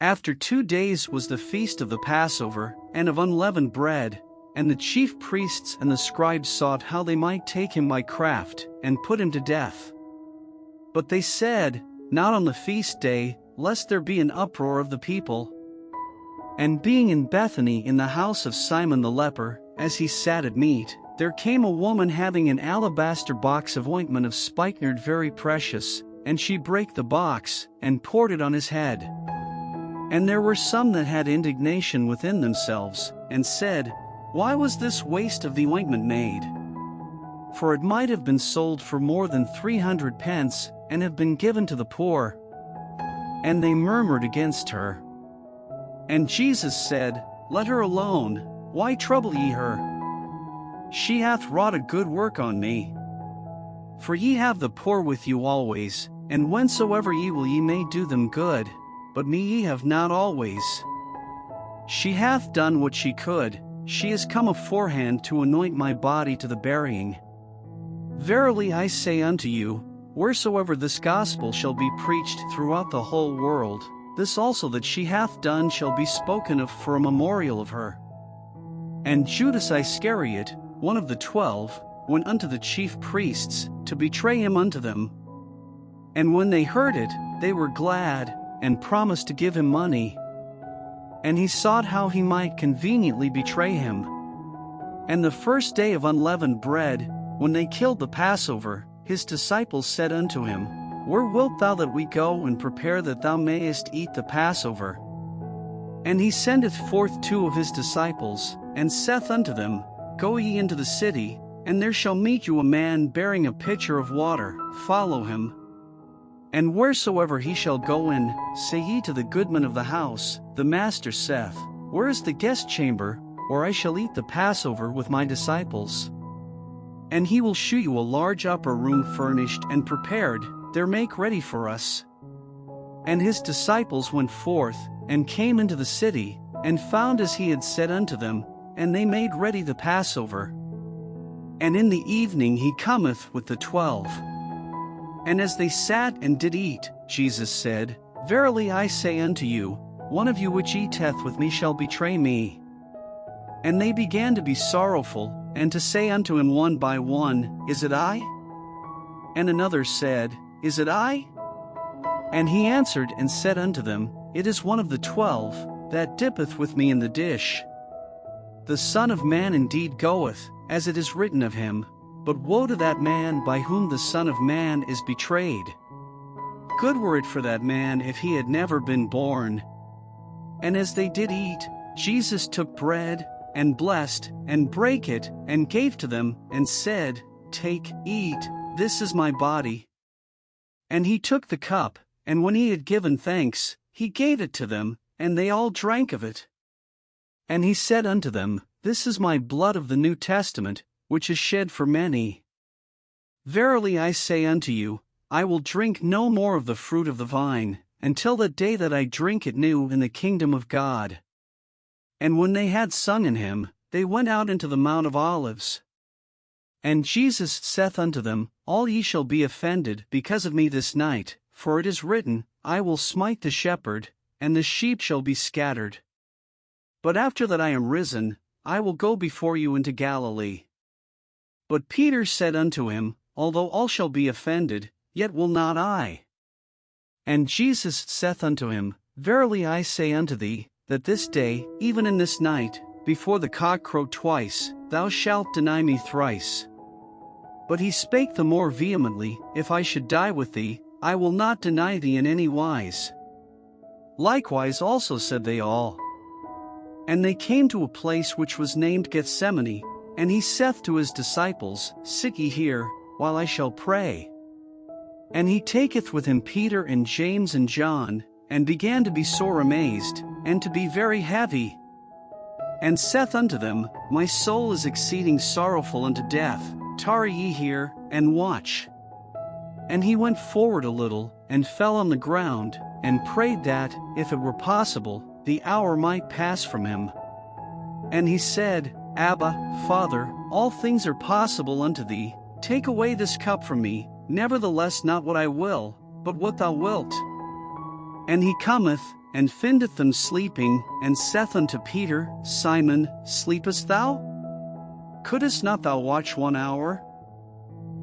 After 2 days was the feast of the Passover, and of unleavened bread, and the chief priests and the scribes sought how they might take him by craft, and put him to death. But they said, Not on the feast day, lest there be an uproar of the people. And being in Bethany in the house of Simon the leper, as he sat at meat, there came a woman having an alabaster box of ointment of spikenard very precious, and she brake the box, and poured it on his head. And there were some that had indignation within themselves, and said, Why was this waste of the ointment made? For it might have been sold for more than 300 pence, and have been given to the poor. And they murmured against her. And Jesus said, Let her alone, why trouble ye her? She hath wrought a good work on me. For ye have the poor with you always, and whensoever ye will ye may do them good, but me ye have not always. She hath done what she could, she is come aforehand to anoint my body to the burying. Verily I say unto you, wheresoever this gospel shall be preached throughout the whole world, this also that she hath done shall be spoken of for a memorial of her. And Judas Iscariot, one of the 12, went unto the chief priests, to betray him unto them. And when they heard it, they were glad, and promised to give him money. And he sought how he might conveniently betray him. And the first day of unleavened bread, when they killed the Passover, his disciples said unto him, Where wilt thou that we go and prepare that thou mayest eat the Passover? And he sendeth forth 2 of his disciples, and saith unto them, Go ye into the city, and there shall meet you a man bearing a pitcher of water, follow him. And wheresoever he shall go in, say ye to the goodman of the house, The master saith, Where is the guest chamber, where I shall eat the Passover with my disciples? And he will shew you a large upper room furnished and prepared, there make ready for us. And his disciples went forth, and came into the city, and found as he had said unto them, and they made ready the Passover. And in the evening he cometh with the 12. And as they sat and did eat, Jesus said, Verily I say unto you, one of you which eateth with me shall betray me. And they began to be sorrowful, and to say unto him one by one, Is it I? And another said, Is it I? And he answered and said unto them, It is one of the 12, that dippeth with me in the dish. The Son of Man indeed goeth, as it is written of him, but woe to that man by whom the Son of Man is betrayed. Good were it for that man if he had never been born. And as they did eat, Jesus took bread, and blessed, and brake it, and gave to them, and said, Take, eat, this is my body. And he took the cup, and when he had given thanks, he gave it to them, and they all drank of it. And he said unto them, This is my blood of the New Testament, which is shed for many. Verily I say unto you, I will drink no more of the fruit of the vine, until the day that I drink it new in the kingdom of God. And when they had sung an hymn, they went out into the Mount of Olives. And Jesus saith unto them, All ye shall be offended because of me this night, for it is written, I will smite the shepherd, and the sheep shall be scattered. But after that I am risen, I will go before you into Galilee. But Peter said unto him, Although all shall be offended, yet will not I. And Jesus saith unto him, Verily I say unto thee, that this day, even in this night, before the cock crow twice, thou shalt deny me thrice. But he spake the more vehemently, If I should die with thee, I will not deny thee in any wise. Likewise also said they all. And they came to a place which was named Gethsemane, and he saith to his disciples, Sit ye here, while I shall pray. And he taketh with him Peter and James and John, and began to be sore amazed, and to be very heavy. And saith unto them, My soul is exceeding sorrowful unto death, tarry ye here, and watch. And he went forward a little, and fell on the ground, and prayed that, if it were possible, the hour might pass from him. And he said, Abba, Father, all things are possible unto thee, take away this cup from me, nevertheless not what I will, but what thou wilt. And he cometh, and findeth them sleeping, and saith unto Peter, Simon, sleepest thou? Couldst not thou watch 1 hour?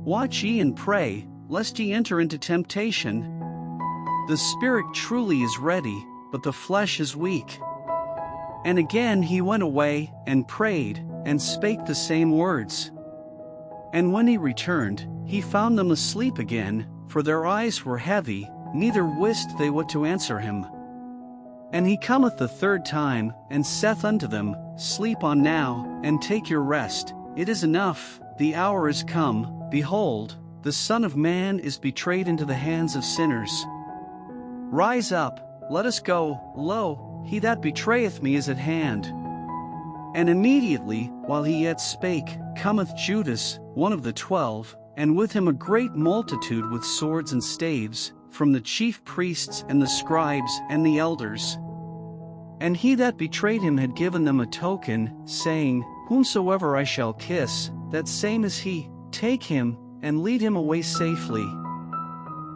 Watch ye and pray, lest ye enter into temptation. The spirit truly is ready, but the flesh is weak. And again he went away, and prayed, and spake the same words. And when he returned, he found them asleep again, for their eyes were heavy, neither wist they what to answer him. And he cometh the third time, and saith unto them, Sleep on now, and take your rest, it is enough, the hour is come, behold, the Son of Man is betrayed into the hands of sinners. Rise up, let us go, lo, he that betrayeth me is at hand. And immediately, while he yet spake, cometh Judas, one of the 12, and with him a great multitude with swords and staves, from the chief priests and the scribes and the elders. And he that betrayed him had given them a token, saying, Whomsoever I shall kiss, that same is he, take him, and lead him away safely.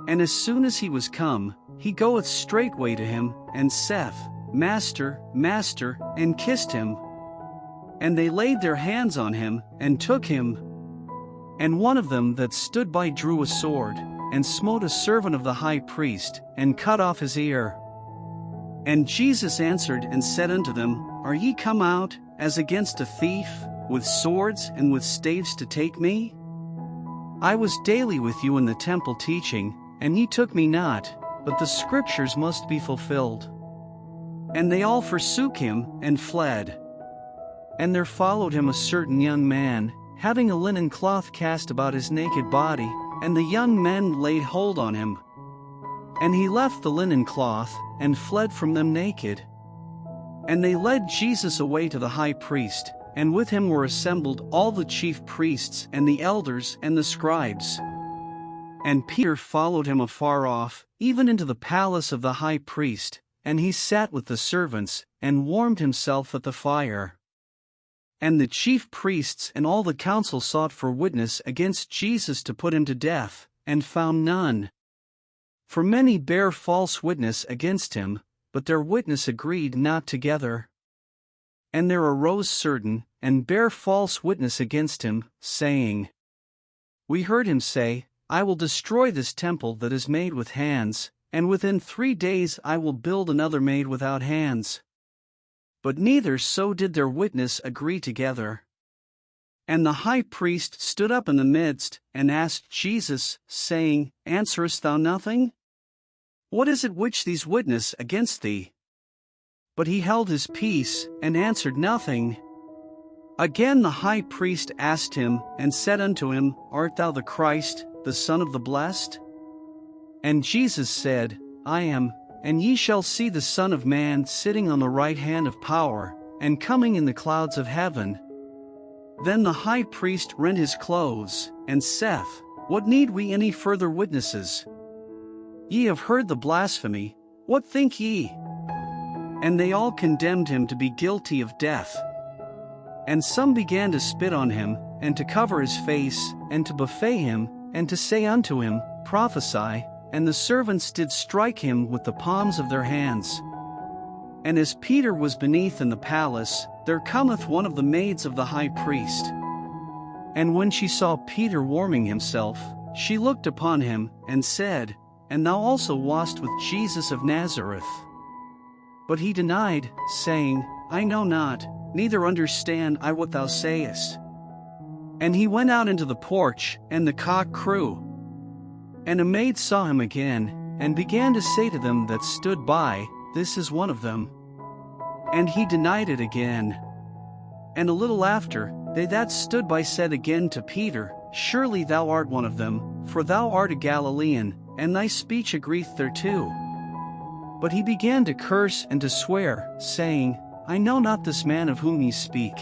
And as soon as he was come, he goeth straightway to him, and saith, Master, Master, and kissed him. And they laid their hands on him, and took him. And one of them that stood by drew a sword, and smote a servant of the high priest, and cut off his ear. And Jesus answered and said unto them, Are ye come out, as against a thief, with swords and with staves to take me? I was daily with you in the temple teaching, and ye took me not, but the scriptures must be fulfilled. And they all forsook him, and fled. And there followed him a certain young man, having a linen cloth cast about his naked body, and the young men laid hold on him. And he left the linen cloth, and fled from them naked. And they led Jesus away to the high priest, and with him were assembled all the chief priests and the elders and the scribes. And Peter followed him afar off, even into the palace of the high priest, and he sat with the servants, and warmed himself at the fire. And the chief priests and all the council sought for witness against Jesus to put him to death, and found none. For many bare false witness against him, but their witness agreed not together. And there arose certain, and bare false witness against him, saying, We heard him say, I will destroy this temple that is made with hands, and within 3 days I will build another made without hands. But neither so did their witness agree together. And the high priest stood up in the midst, and asked Jesus, saying, Answerest thou nothing? What is it which these witness against thee? But he held his peace, and answered nothing. Again the high priest asked him, and said unto him, Art thou the Christ, the Son of the Blessed? And Jesus said, I am, and ye shall see the Son of Man sitting on the right hand of power, and coming in the clouds of heaven. Then the high priest rent his clothes, and saith, What need we any further witnesses? Ye have heard the blasphemy, what think ye? And they all condemned him to be guilty of death. And some began to spit on him, and to cover his face, and to buffet him, and to say unto him, Prophesy, and the servants did strike him with the palms of their hands. And as Peter was beneath in the palace, there cometh one of the maids of the high priest. And when she saw Peter warming himself, she looked upon him, and said, And thou also wast with Jesus of Nazareth. But he denied, saying, I know not, neither understand I what thou sayest. And he went out into the porch, and the cock crew. And a maid saw him again, and began to say to them that stood by, This is one of them. And he denied it again. And a little after, they that stood by said again to Peter, Surely thou art one of them, for thou art a Galilean, and thy speech agreeth thereto. But he began to curse and to swear, saying, I know not this man of whom ye speak.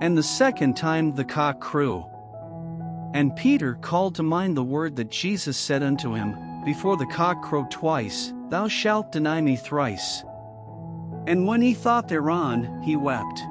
And the second time the cock crew. And Peter called to mind the word that Jesus said unto him, Before the cock crow twice, thou shalt deny me thrice. And when he thought thereon, he wept.